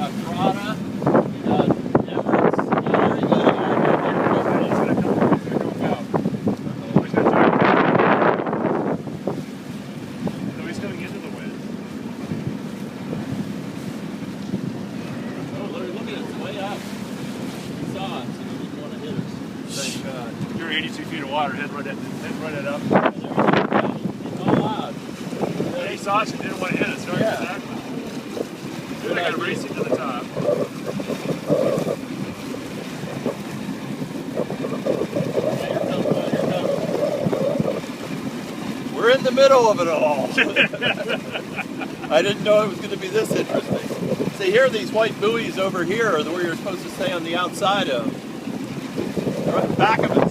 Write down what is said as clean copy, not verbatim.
got Prada, we got Emirates, we got everything. He's gonna come out. Oh, he's gonna turn. No, he's coming into the wind. Oh, look at it, it's way up. We saw it, so he's going to hit us. Like, you're 82 feet of water, head right up. It's all out. Yeah, he saw us and didn't want to hit us. Right? Yeah. Exactly. Dude, I got to race him to the top. We're in the middle of it all. I didn't know it was going to be this interesting. See, here are these white buoys over here are where you're supposed to stay on the outside of. Right back of it.